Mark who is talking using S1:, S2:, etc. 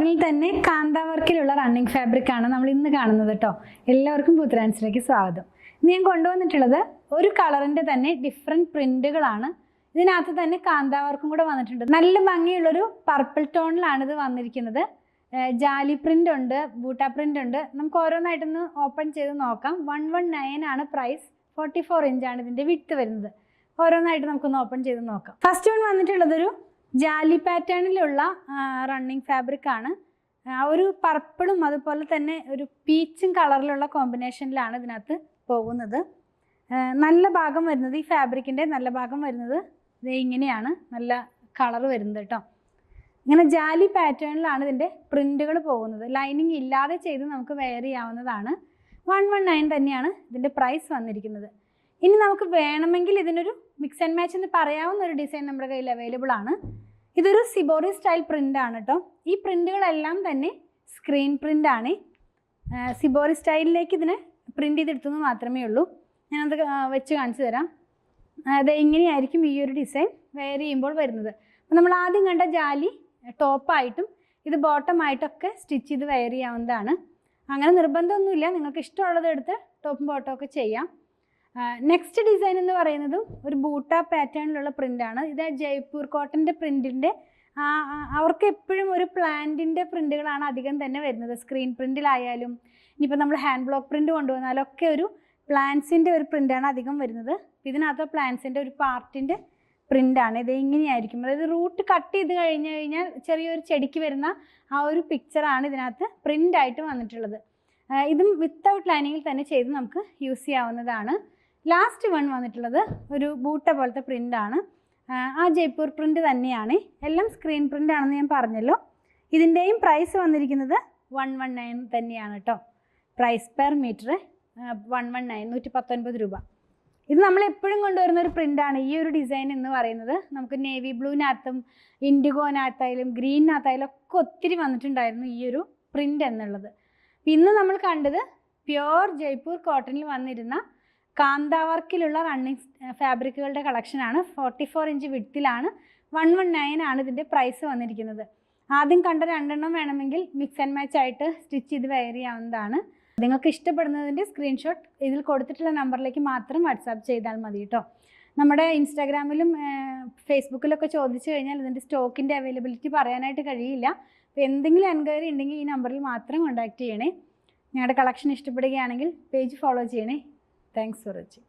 S1: കോട്ടണിൽ തന്നെ കാന്ത വർക്കിലുള്ള running fabric ആണ് നമ്മൾ ഇന്ന് കാണുന്നത് കേട്ടോ. എല്ലാവർക്കും പുത്തനാൻസിലേക്ക് സ്വാഗതം. ഇന്ന് ഞാൻ കൊണ്ടുവന്നിട്ടുള്ളത് ഒരു കളറിൻ്റെ തന്നെ ഡിഫറെൻറ്റ് പ്രിൻറ്റുകളാണ്. ഇതിനകത്ത് തന്നെ കാന്ത വർക്കും കൂടെ വന്നിട്ടുണ്ട്. നല്ല ഭംഗിയുള്ളൊരു പർപ്പിൾ ടോണിലാണ് ഇത് വന്നിരിക്കുന്നത്. ജാലി പ്രിൻ്റ് ഉണ്ട്, ബൂട്ട പ്രിൻ്റ് ഉണ്ട്. നമുക്ക് ഓരോന്നായിട്ടൊന്ന് ഓപ്പൺ ചെയ്ത് നോക്കാം. 119 ആണ് പ്രൈസ്. 44 ഇഞ്ചാണ് ഇതിൻ്റെ വിഡ്ത്ത് വരുന്നത്. ഓരോന്നായിട്ട് നമുക്കൊന്ന് ഓപ്പൺ ചെയ്ത് നോക്കാം. First one വന്നിട്ടുള്ളതൊരു jali പാറ്റേണിലുള്ള running fabric ആണ്. ഒരു പർപ്പിളും അതുപോലെ തന്നെ ഒരു പീച്ചും കളറിലുള്ള കോമ്പിനേഷനിലാണ് ഇതിനകത്ത് പോകുന്നത്. നല്ല ഭാഗം വരുന്നത്, ഈ ഫാബ്രിക്കിൻ്റെ നല്ല ഭാഗം വരുന്നത് ഇത് ഇങ്ങനെയാണ്. നല്ല കളർ വരുന്നത് കേട്ടോ. ഇങ്ങനെ ജാലി പാറ്റേണിലാണ് ഇതിൻ്റെ പ്രിൻറ്റുകൾ പോകുന്നത്. ലൈനിങ് ഇല്ലാതെ ചെയ്ത് നമുക്ക് വെയർ ചെയ്യാവുന്നതാണ്. 119 തന്നെയാണ് ഇതിൻ്റെ പ്രൈസ് വന്നിരിക്കുന്നത്. ഇനി നമുക്ക് വേണമെങ്കിൽ ഇതിനൊരു മിക്സ് ആൻഡ് മാച്ച് എന്ന് പറയാവുന്ന ഒരു ഡിസൈൻ നമ്മുടെ കയ്യിൽ അവൈലബിൾ ആണ്. ഇതൊരു സിബോറി സ്റ്റൈൽ പ്രിൻ്റ് ആണ് കേട്ടോ. ഈ പ്രിൻറ്റുകളെല്ലാം തന്നെ സ്ക്രീൻ പ്രിൻ്റ് ആണ്. സിബോറി സ്റ്റൈലിലേക്ക് ഇതിനെ പ്രിൻ്റ് ചെയ്തെടുത്തെന്ന് മാത്രമേ ഉള്ളൂ. ഞാനത് വെച്ച് കാണിച്ചു തരാം. അത് ഇങ്ങനെയായിരിക്കും ഈ ഒരു ഡിസൈൻ വെയർ ചെയ്യുമ്പോൾ വരുന്നത്. അപ്പോൾ നമ്മൾ ആദ്യം കണ്ട ജാലി ടോപ്പായിട്ടും ഇത് ബോട്ടമായിട്ടൊക്കെ സ്റ്റിച്ച് ചെയ്ത് വെയർ ചെയ്യാവുന്നതാണ്. അങ്ങനെ നിർബന്ധമൊന്നുമില്ല, നിങ്ങൾക്ക് ഇഷ്ടമുള്ളത് എടുത്ത് ടോപ്പും ബോട്ടം ഒക്കെ ചെയ്യാം. നെക്സ്റ്റ് ഡിസൈൻ എന്ന് പറയുന്നതും ഒരു ബൂട്ട പാറ്റേണിലുള്ള പ്രിൻ്റാണ്. ഇത് ജയ്പൂർ കോട്ടൻ്റെ പ്രിൻറ്റിൻ്റെ അവർക്ക് എപ്പോഴും ഒരു പ്ലാന്റിൻ്റെ പ്രിൻറ്റുകളാണ് അധികം തന്നെ വരുന്നത്. സ്ക്രീൻ പ്രിൻറ്റിലായാലും ഇനിയിപ്പോൾ നമ്മൾ ഹാൻഡ് ബ്ലോക്ക് പ്രിൻറ്റ് കൊണ്ടുവന്നാലും ഒക്കെ ഒരു പ്ലാന്റ്സിൻ്റെ ഒരു പ്രിൻ്റാണ് അധികം വരുന്നത്. ഇതിനകത്ത് പ്ലാന്റ്സിൻ്റെ ഒരു പാർട്ടിൻ്റെ പ്രിൻ്റാണ്. ഇത് ഇങ്ങനെയായിരിക്കും. അതായത് റൂട്ട് കട്ട് ചെയ്ത് കഴിഞ്ഞാൽ ചെറിയൊരു ചെടിക്ക് വരുന്ന ആ ഒരു പിക്ചറാണ് ഇതിനകത്ത് പ്രിൻ്റായിട്ട് വന്നിട്ടുള്ളത്. ഇതും വിത്തൗട്ട് ലൈനിങ്ങിൽ തന്നെ ചെയ്ത് നമുക്ക് യൂസ് ചെയ്യാവുന്നതാണ്. ലാസ്റ്റ് വൺ വന്നിട്ടുള്ളത് ഒരു ബൂട്ട പോലത്തെ പ്രിൻ്റാണ്. ആ ജയ്പൂർ പ്രിൻ്റ് തന്നെയാണ്. എല്ലാം സ്ക്രീൻ പ്രിൻ്റ് ആണെന്ന് ഞാൻ പറഞ്ഞല്ലോ. ഇതിൻ്റെയും പ്രൈസ് വന്നിരിക്കുന്നത് 119 തന്നെയാണ് കേട്ടോ. പ്രൈസ് പെർ മീറ്റർ 119, 119 രൂപ. ഇത് നമ്മൾ എപ്പോഴും കൊണ്ടുവരുന്ന ഒരു പ്രിൻ്റാണ് ഈ ഒരു ഡിസൈൻ എന്ന് പറയുന്നത്. നമുക്ക് നേവി ബ്ലൂവിനകത്തും ഇൻഡിഗോനകത്തായാലും ഗ്രീനിനകത്തായാലും ഒക്കെ ഒത്തിരി വന്നിട്ടുണ്ടായിരുന്നു ഈ ഒരു പ്രിൻ്റ് എന്നുള്ളത്. ഇന്ന് നമ്മൾ കണ്ടത് പ്യുവർ ജയ്പൂർ കോട്ടണിൽ വന്നിരുന്ന കാന്ത വർക്കിലുള്ള റണ്ണിങ് ഫാബ്രിക്കുകളുടെ കളക്ഷനാണ്. 44 ഇഞ്ച് വിഡ്ത്തിലാണ്. 119 ആണ് ഇതിൻ്റെ പ്രൈസ് വന്നിരിക്കുന്നത്. ആദ്യം കണ്ട രണ്ടെണ്ണം വേണമെങ്കിൽ മിക്സ് ആൻഡ് മാച്ച് ആയിട്ട് സ്റ്റിച്ച് ചെയ്ത് വെയർ ചെയ്യാവുന്നതാണ്. നിങ്ങൾക്ക് ഇഷ്ടപ്പെടുന്നതിൻ്റെ സ്ക്രീൻഷോട്ട് ഇതിൽ കൊടുത്തിട്ടുള്ള നമ്പറിലേക്ക് മാത്രം വാട്സാപ്പ് ചെയ്താൽ മതി കേട്ടോ. നമ്മുടെ ഇൻസ്റ്റാഗ്രാമിലും ഫേസ്ബുക്കിലൊക്കെ ചോദിച്ചു കഴിഞ്ഞാൽ ഇതിൻ്റെ സ്റ്റോക്കിൻ്റെ അവൈലബിലിറ്റി പറയാനായിട്ട് കഴിയില്ല. അപ്പോൾ എന്തെങ്കിലും എൻക്വയറി ഉണ്ടെങ്കിൽ ഈ നമ്പറിൽ മാത്രം കോൺടാക്റ്റ് ചെയ്യണേ. ഞങ്ങളുടെ കളക്ഷൻ ഇഷ്ടപ്പെടുകയാണെങ്കിൽ പേജ് ഫോളോ ചെയ്യണേ. Thanks for watching.